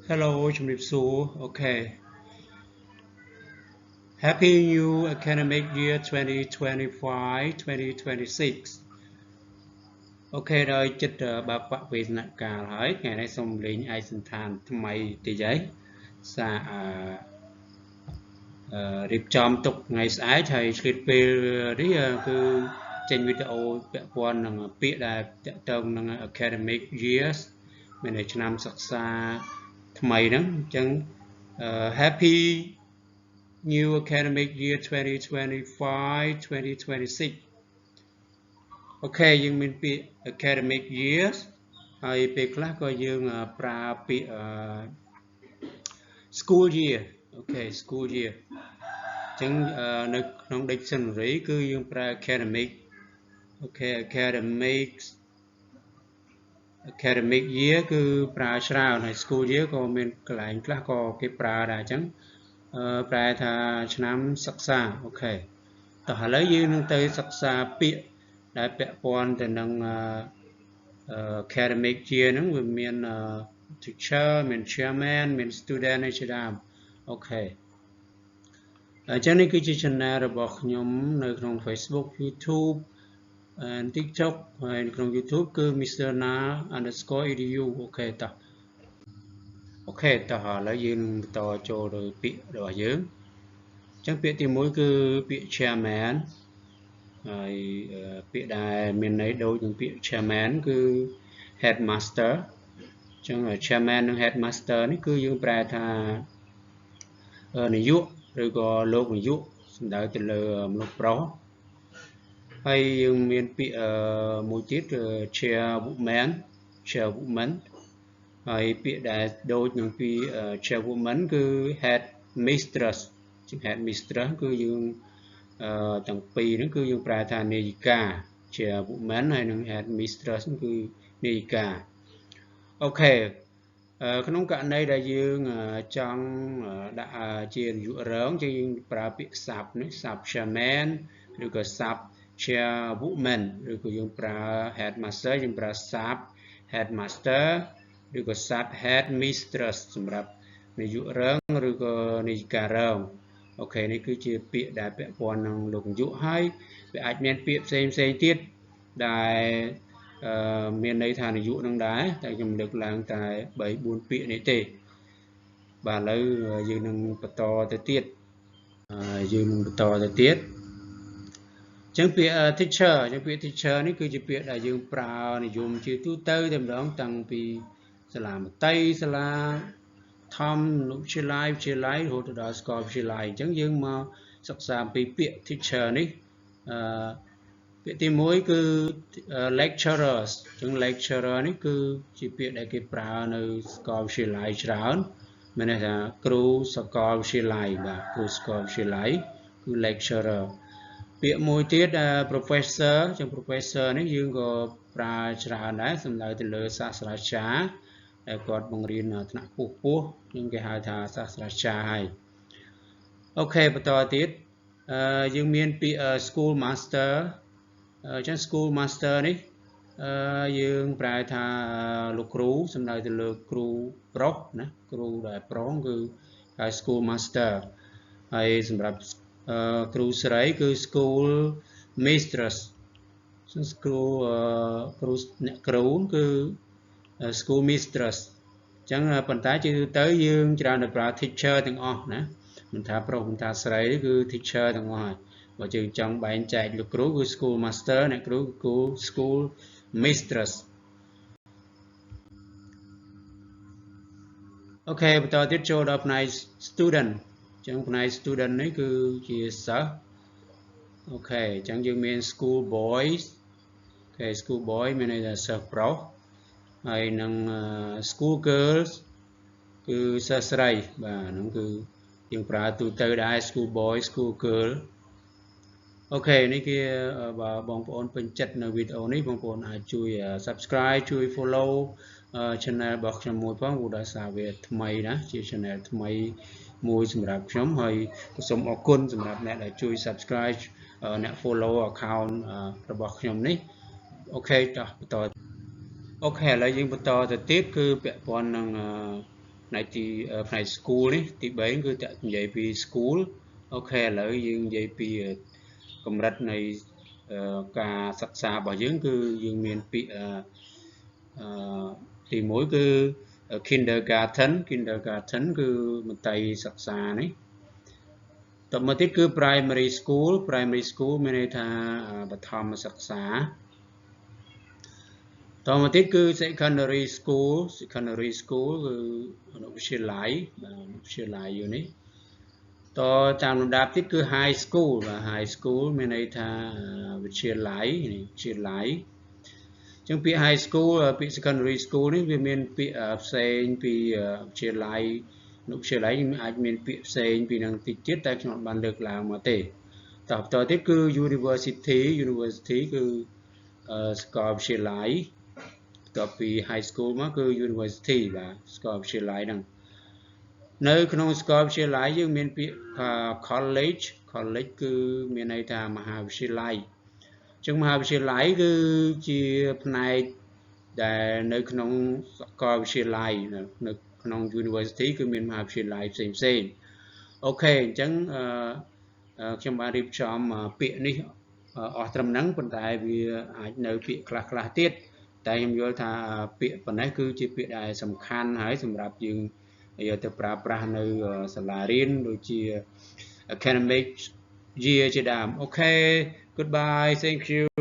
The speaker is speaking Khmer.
Hello, Chumripsu. Okay. Happy New Academic Year 2025-2026. Okay, rồi chích bà quạ về nặng cả hỏi ngày nay xong lên ai sinh than thầm mày thì giấy xa riêng chom tục ngày sáng thầy clip về đấy cứ trên video vẽ quan là biết là trong là Academic Years mình để cho năm sắc xa thầm mày đó chẳng Happy New Academic Year 2025-2026 Ok យើងមានពាក្យ Academic Years ហើយពេលខ្លះក៏យើងប្រើពាក្យSchool Year Okay School Year អញ្ចឹងនៅក្នុង Dictionary គឺយើងប្រើ Academic Okay Academic Year គឺប្រើច្រើនហើយ School Year ក៏មានកន្លែងខ្លះក៏គេប្រើដែរអញ្ចឹងប្រែថាឆ្នាំសិក្សាអូខេតោះឥឡូវយើងនឹងទៅសិក្សាពាក្យដែលពាក់ព័ន្ធទៅនឹងacademic year ហ្នឹងវាមាន teacher មាន chairman មាន student ឯជាដើមអូខេអញ្ចឹងនេះគឺជា channel របស់ខ្ញុំនៅក្នុង Facebook YouTube TikTok ហើយក្នុង YouTube គឺ mrna_edu អូខេតោះអូខេតោះឥឡូវយើងបន្តចូលទៅពាក្យរបស់យើងអញ្ចឹងពាក្យទី1គឺពាក្យ chairman ហើយពាក្យដែលមានន័យដូចនឹងពាក្យ chairman គឺ headmaster អញ្ចឹង chairman និង headmaster នេះគឺយើងប្រែថានាយកឬក៏លោកនាយកសំដៅទៅលើមនុស្សប្រុសហើយយើងមានពាក្យមួយទៀតគឺ chairwoman ហើយពាក្យដែលដូចនឹងពី chairwoman គឺ headmistress ជា headmistress គឺយើងទាំងពីរហ្នឹងគឺយើងប្រើថានាយិកា chairwoman ហើយនិង headmistress គឺនាយិកាអូខេក្នុងករណីដែលយើងចង់ដាក់ជានាយករងយើងប្រើពាក្យ sub នេះ sub chairman ឬក៏ sub chairwoman ឬក៏យើងប្រើ headmaster យើងប្រើ sub headmaster ឬក៏ sub headmistress សម្រាប់នាយករងឬក៏នាយិការងអូខេនេះគឺជាពាក្យដែលពាក់ព័ន្ធនឹងលោកនាយកហើយវាអាចមានពាក្យផ្សេងទៀតដែលមានន័យថានាយកនឹងដែរតែខ្ញុំលើកឡើងតែ 3-4 ពាក្យនេះទេបាទឥឡូវយើងនឹងបន្តទៅទៀតអញ្ចឹងពាក្យ teacher អញ្ចឹងពាក្យ teacher នេះគឺជាពាក្យដែលយើងប្រើនិយមជាទូទៅតែម្ដងតាំងពីសាលាមត្តេយ្យសាលាធម្មវិទ្យាល័យរហូតដល់សាកលវិទ្យាល័យអញ្ចឹងយើងមកសិក្សាពីពាក្យ teacher នេះពាក្យទី1គឺ lecturers អញ្ចឹង lecturer នេះគឺជាពាក្យដែលគេប្រើនៅសាកលវិទ្យាល័យច្រើនមានន័យថាគ្រូសាកលវិទ្យាល័យបាទគ្រូសាកលវិទ្យាល័យគឺ lecturer ពាក្យមួយទៀត professor អញ្ចឹង professor នេះយើងក៏ប្រើច្រើនដែរសំដៅទៅលើសាស្ត្រាចារ្យដែលគាត់បង្រៀនថ្នាក់ខ្ពស់យើងគេហៅថាសាស្ត្រាចារ្យហើយអូខេបន្តទៀតយើងមានពាក្យ school master អញ្ចឹង school master នេះយើងប្រើថាលោកគ្រូសំដៅទៅលើគ្រូប្រុសណាគ្រូដែលប្រុសគឺហៅ school master ហើយសម្រាប់គ្រូស្រីគឺ school mistress គ្រូអ្នកគ្រូគឺ school mistress អញ្ចឹងប៉ុន្តែជាទូទៅយើងច្រើនតែប្រើ teacher ទាំងអស់ណាមិនថាប្រុសមិនថាស្រីគឺ teacher ទាំងអស់ហើយបើយើងចង់បែងចែកលោកគ្រូគឺ school master អ្នកគ្រូគឺ school mistress អូខេបន្តទៀតចូលដល់ផ្នែក student អញ្ចឹងផ្នែក student នេះគឺជាសិស្សអូខេអញ្ចឹងយើងមាន school boys អូខេ school boy មានន័យថាសិស្សប្រុសហើយនឹង school girls គឺសិស្សស្រីបាទហ្នឹងគឺយើងប្រើទូទៅដែរ school boy school girl អូខេនេះគឺបើបងប្អូនពេញចិត្តនៅវីដេអូនេះបងប្អូនអាចជួយ subscribe ជួយ follow channel របស់ខ្ញុំមួយផងព្រោះដោយសារវាថ្មីណាជា channel ថ្មីមួយសម្រាប់ខ្ញុំហើយសូមអរគុណសម្រាប់អ្នកដែលជួយ subscribe អ្នក follow account របស់ខ្ញុំនេះអូខេតោះបន្តអូខេឥឡូវយើងបន្តទៅទៀតគឺពាក់ព័ន្ធនឹង này thì phải school đấy thì bảy cứ tại dạy vì school ok lợi dương dạy vì công rạch này cả sắc xa bảo dưỡng cứ dương miền bị thì mỗi cứ kindergarten cứ một tay sắc xa này tập mà tiếp cứ primary school mình tha bậc thầm sắc xaต่อมาที่คือ secondary school คือวิทยาลัยอยู่นี่ต่อตามลำดับที่คือ high school มีในทางวิทยาลัยจึงปี high school ปี secondary school นี่มีปีเซนปีวิทยาลัยวิทยาลัยอาจมีปีเซนปีนังติดจิตแต่ขนมบันเลิกลางมาเตะต่อที่คือ university คือสกอตวิทยาลัยต่อปี high school มันคือ university แบบสกอตวิทยาลัยนั่งในขนมสกอตวิทยาลัยยังมีปี college คือมีในทางมหาวิทยาลัยจึงมหาวิทยาลัยคือจีในแต่ในขนมสกอตวิทยาลัยในขนม university คือมีมหาวิทยาลัยเซนโอเคจังខ្ញុំបានរៀបចំពាក្យនេះអស់ត្រឹមហ្នឹងប៉ុន្តែវាអាចនៅពាក្យខ្លះទៀតតែខ្ញុំយល់ថាពាក្យប៉ុណ្ណេះគឺជាពាក្យដែលសំខាន់ហើយសម្រាប់យើងយកទៅប្រើប្រាស់នៅសាលារៀនដូចជា academic year ជាដើមអូខេ goodbye thank you